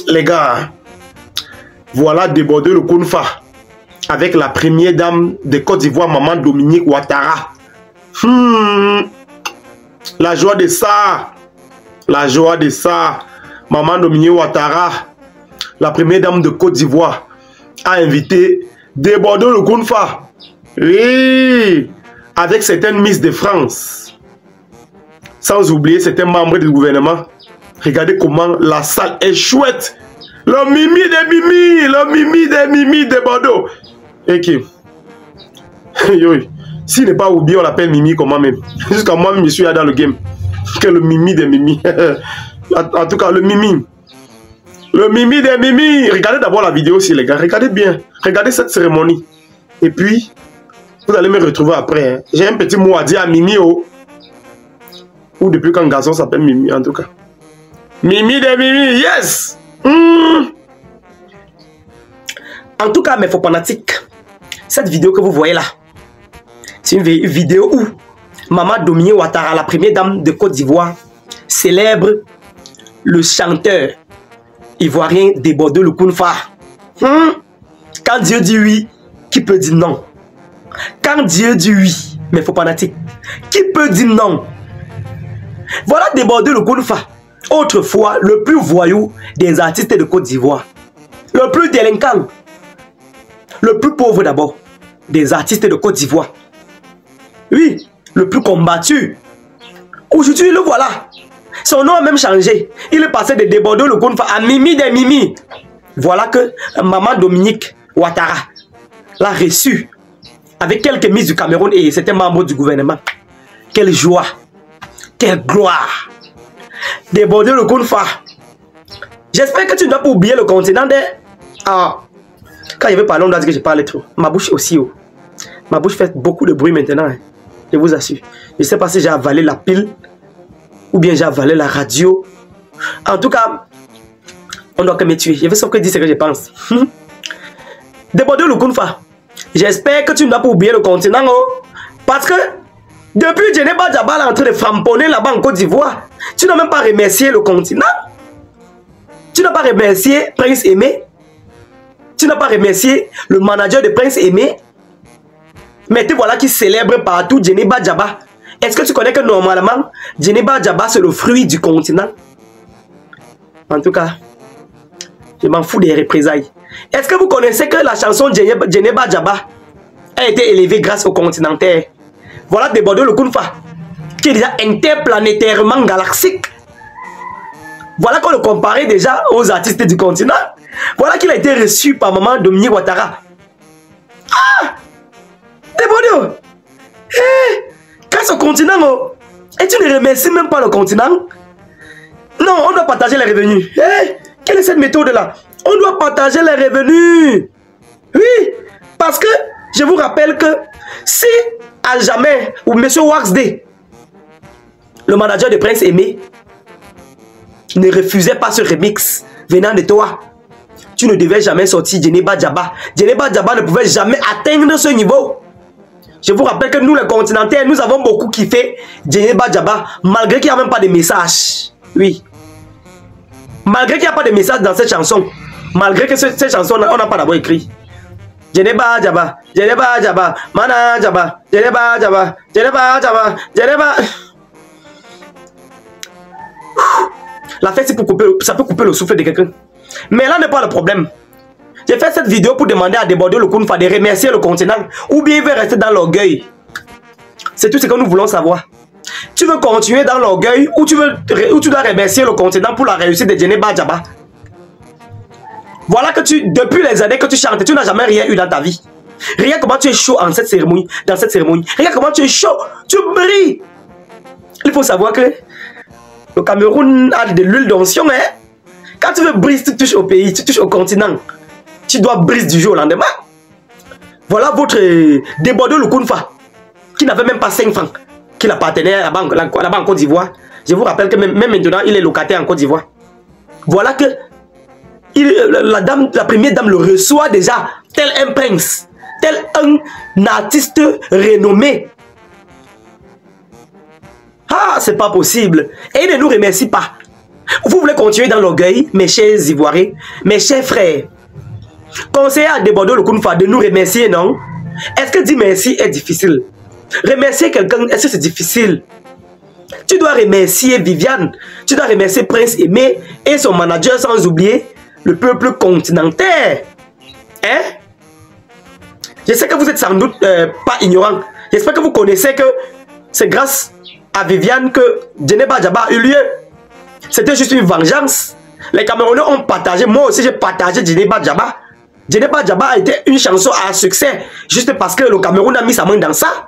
Les gars, voilà débordé le Kounfa avec la première dame de Côte d'Ivoire, Maman Dominique Ouattara. La joie de ça. La joie de ça. Maman Dominique Ouattara, la première dame de Côte d'Ivoire, a invité débordé le Kounfa. Oui, avec certaines Miss de France. Sans oublier certains membres du gouvernement. Regardez comment la salle est chouette. Le mimi des mimi. Le mimi des mimi de Bordeaux. Et qui? S'il n'est pas oublié, on l'appelle mimi comment même. Jusqu'à moi, je suis là dans le game. Que le mimi des mimi. En tout cas, le mimi. Le mimi des mimi. Regardez d'abord la vidéo aussi, les gars. Regardez bien. Regardez cette cérémonie. Et puis, vous allez me retrouver après. Hein. J'ai un petit mot à dire à Mimi. Oh. Ou depuis quand un garçon s'appelle Mimi, en tout cas. Mimi des Mimi, yes! En tout cas, mes faux fanatiques, cette vidéo que vous voyez là, c'est une vidéo où Maman Dominique Ouattara, la première dame de Côte d'Ivoire, célèbre le chanteur ivoirien débordé le Kounfa. Quand Dieu dit oui, qui peut dire non? Quand Dieu dit oui, mes faux fanatiques, qui peut dire non? Voilà débordé le Kounfa. Autrefois, le plus voyou des artistes de Côte d'Ivoire. Le plus délinquant. Le plus pauvre d'abord des artistes de Côte d'Ivoire. Oui, le plus combattu. Aujourd'hui, le voilà. Son nom a même changé. Il est passé de débordé le Kounfa à Mimi des Mimi. Voilà que Maman Dominique Ouattara l'a reçu avec quelques mises du Cameroun et certains membres du gouvernement. Quelle joie. Quelle gloire! Déborder le Kounfa. J'espère que tu ne dois pas oublier le continent de... Ah, quand je vais parler, on doit dire que je parle trop. Ma bouche aussi. Oh. Ma bouche fait beaucoup de bruit maintenant. Hein. Je vous assure. Je ne sais pas si j'ai avalé la pile ou bien j'ai avalé la radio. En tout cas, on doit que me tuer. Je vais sauf que dire ce que je pense. Déborder le Kounfa. J'espère que tu ne dois pas oublier le continent. Oh. Parce que depuis Djeneba Djaba est en train de framponner là-bas en Côte d'Ivoire, tu n'as même pas remercié le continent. Tu n'as pas remercié Prince Aimé. Tu n'as pas remercié le manager de Prince Aimé. Mais te voilà qui célèbre partout Djeneba Djaba. Est-ce que tu connais que normalement, Djeneba Djaba c'est le fruit du continent? En tout cas, je m'en fous des représailles. Est-ce que vous connaissez que la chanson Djeneba Djaba a été élevée grâce au continentaire? Voilà débordé le Kounfa, qui est déjà interplanétairement galaxique. Voilà qu'on le comparait déjà aux artistes du continent. Voilà qu'il a été reçu par Maman Dominique Ouattara. Ah! Débordé! Hey! Grâce au continent, oh. Et tu ne remercies même pas le continent? Non, on doit partager les revenus. Hey! Quelle est cette méthode-là? On doit partager les revenus. Oui, parce que je vous rappelle que si à jamais, ou M. Waxday, le manager de Prince Aimé, ne refusait pas ce remix venant de toi, tu ne devais jamais sortir Djeneba Djaba. Djeneba Djaba ne pouvait jamais atteindre ce niveau. Je vous rappelle que nous, les continentaires, nous avons beaucoup kiffé Djeneba Djaba, malgré qu'il n'y a même pas de message. Oui. Malgré qu'il n'y a pas de message dans cette chanson, malgré que cette chanson, on n'a pas d'abord écrit. Djeneba Djaba, Djeneba Djaba, Mana Djaba, Djeneba Djaba, Djeneba Djaba, Djeneba. La fête, c'est pour couper, ça peut couper le souffle de quelqu'un. Mais là n'est pas le problème. J'ai fait cette vidéo pour demander à déborder le Kounfa de remercier le continent ou bien il veut rester dans l'orgueil. C'est tout ce que nous voulons savoir. Tu veux continuer dans l'orgueil ou tu dois remercier le continent pour la réussite de Djeneba Djaba? Voilà que depuis les années que tu chantes, tu n'as jamais rien eu dans ta vie. Regarde comment tu es chaud en cette cérémonie, dans cette cérémonie. Regarde comment tu es chaud, tu brilles. Il faut savoir que le Cameroun a de l'huile d'onction. Hein? Quand tu veux briller, tu touches au pays, tu touches au continent. Tu dois briller du jour au lendemain. Voilà votre débordé le Kounfa, qui n'avait même pas 5 francs, qui appartenait à la banque en Côte d'Ivoire. Je vous rappelle que même maintenant, il est locataire en Côte d'Ivoire. Voilà que la première dame le reçoit déjà tel un prince, tel un artiste renommé. Ah, c'est pas possible. Et il ne nous remercie pas. Vous voulez continuer dans l'orgueil, mes chers Ivoiriens, mes chers frères. Conseillez à Desbordeaux le Kounfa de nous remercier, non? Est-ce que dire merci est difficile? Remercier quelqu'un, est-ce que c'est difficile? Tu dois remercier Viviane, tu dois remercier Prince Aimé et son manager, sans oublier le peuple continental. Hein? Je sais que vous êtes sans doute pas ignorant. J'espère que vous connaissez que c'est grâce à Viviane que Djeneba Djaba a eu lieu. C'était juste une vengeance. Les Camerounais ont partagé, moi aussi j'ai partagé Djeneba Djaba. Djeneba Djaba a été une chanson à succès juste parce que le Cameroun a mis sa main dans ça.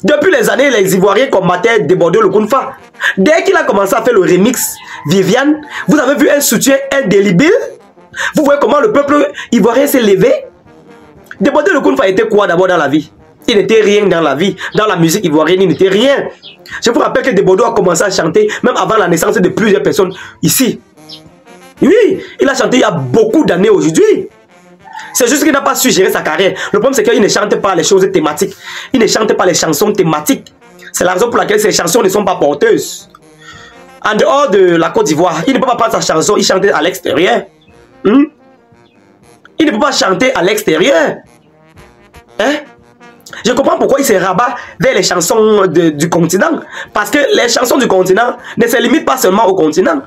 Depuis les années, les Ivoiriens combattaient Desbordeaux le Kounfa. Dès qu'il a commencé à faire le remix Viviane, vous avez vu un soutien indélébile. Vous voyez comment le peuple ivoirien s'est levé. Desbordeaux le Kounfa était quoi d'abord dans la vie? Il n'était rien dans la vie. Dans la musique ivoirienne, il n'était rien. Je vous rappelle que Desbordeaux a commencé à chanter même avant la naissance de plusieurs personnes ici. Oui, il a chanté il y a beaucoup d'années aujourd'hui. C'est juste qu'il n'a pas su gérer sa carrière. Le problème, c'est qu'il ne chante pas les choses thématiques. Il ne chante pas les chansons thématiques. C'est la raison pour laquelle ces chansons ne sont pas porteuses. En dehors de la Côte d'Ivoire, il ne peut pas prendre sa chanson, il chante à l'extérieur. Il ne peut pas chanter à l'extérieur. Hein? Je comprends pourquoi il se rabat vers les chansons du continent. Parce que les chansons du continent ne se limitent pas seulement au continent.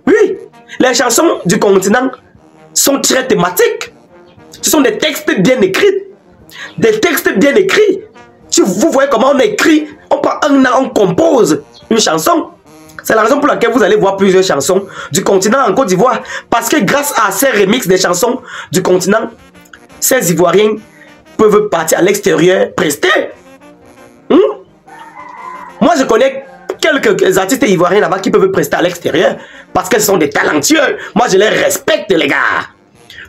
Oui, les chansons du continent sont très thématiques. Ce sont des textes bien écrits. Des textes bien écrits. Si vous voyez comment on écrit, on prend un an, on compose une chanson. C'est la raison pour laquelle vous allez voir plusieurs chansons du continent en Côte d'Ivoire. Parce que grâce à ces remixes des chansons du continent, ces Ivoiriens peuvent partir à l'extérieur prester. Moi, je connais quelques artistes ivoiriens là-bas qui peuvent prester à l'extérieur parce que ce sont des talentueux. Moi, je les respecte, les gars.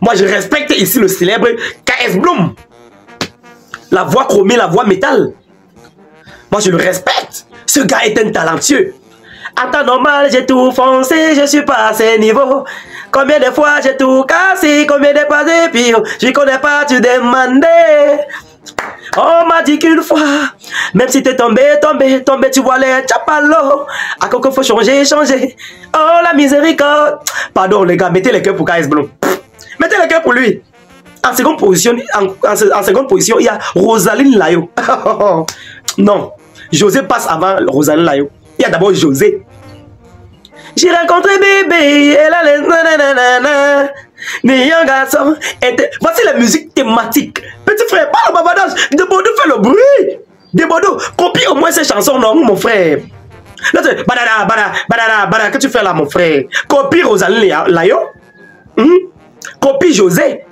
Moi, je respecte ici le célèbre KS Bloom. La voix chromée, la voix métal. Moi, je le respecte. Ce gars est un talentueux. En temps normal, j'ai tout foncé, je suis pas à ce niveau. Combien de fois j'ai tout cassé, combien de pas de pire, je connais pas, tu demandais. On m'a dit qu'une fois, même si t'es tombé, tu vois les chapalos. À quoi qu'il faut changer. Oh la miséricorde. Pardon les gars, mettez les cœurs pour KS Bloom. Mettez les cœurs pour lui. En seconde position, il y a Rosaline Layo. Non, José passe avant Rosaline Layo. Il y a d'abord José. J'ai rencontré bébé, elle a les nanana. Garçon. Voici la musique thématique. Petit frère, parle au bavardage. Desbordeaux fait le bruit. Desbordeaux, copie au moins ces chansons, non, mon frère. Là, badada, que tu fais là, mon frère? Copie Rosaline Layo. Copie José.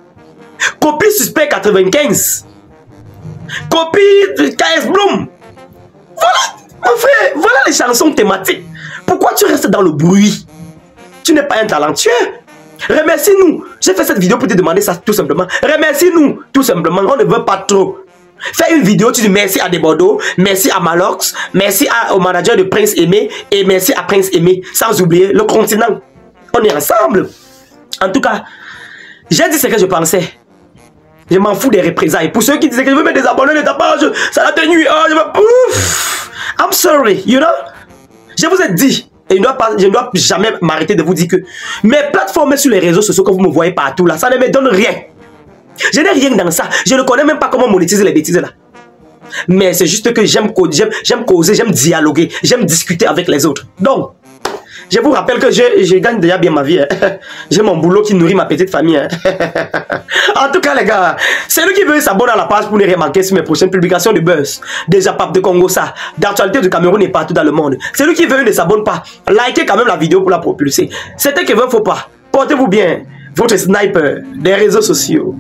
Copie Suspect 95. Copie KS Bloom. Voilà, mon frère, voilà les chansons thématiques. Pourquoi tu restes dans le bruit? Tu n'es pas un talentueux. Remercie-nous. J'ai fait cette vidéo pour te demander ça tout simplement. Remercie-nous, tout simplement. On ne veut pas trop. Fais une vidéo, tu dis merci à Desbordeaux, merci à Malox, merci au manager de Prince Aimé et merci à Prince Aimé. Sans oublier le continent. On est ensemble. En tout cas, j'ai dit ce que je pensais. Je m'en fous des représailles. Pour ceux qui disaient que je veux mettre des abonnés de ta page, ça va te nuire. Oh, je veux... Ouf. I'm sorry, you know. Je vous ai dit, et je ne dois jamais m'arrêter de vous dire que mes plateformes sur les réseaux sociaux que vous me voyez partout là, ça ne me donne rien. Je n'ai rien dans ça. Je ne connais même pas comment monétiser les bêtises là. Mais c'est juste que j'aime causer, j'aime dialoguer, j'aime discuter avec les autres. Donc, je vous rappelle que je gagne déjà bien ma vie. Hein. J'ai mon boulot qui nourrit ma petite famille. Hein. En tout cas, les gars, celui qui veut s'abonner à la page pour ne rien manquer sur mes prochaines publications de buzz, déjà Pape de Congo, ça, d'actualité du Cameroun et partout dans le monde. Celui qui veut ne s'abonne pas, likez quand même la vidéo pour la propulser. C'était que ne faut pas. Portez-vous bien, votre sniper des réseaux sociaux.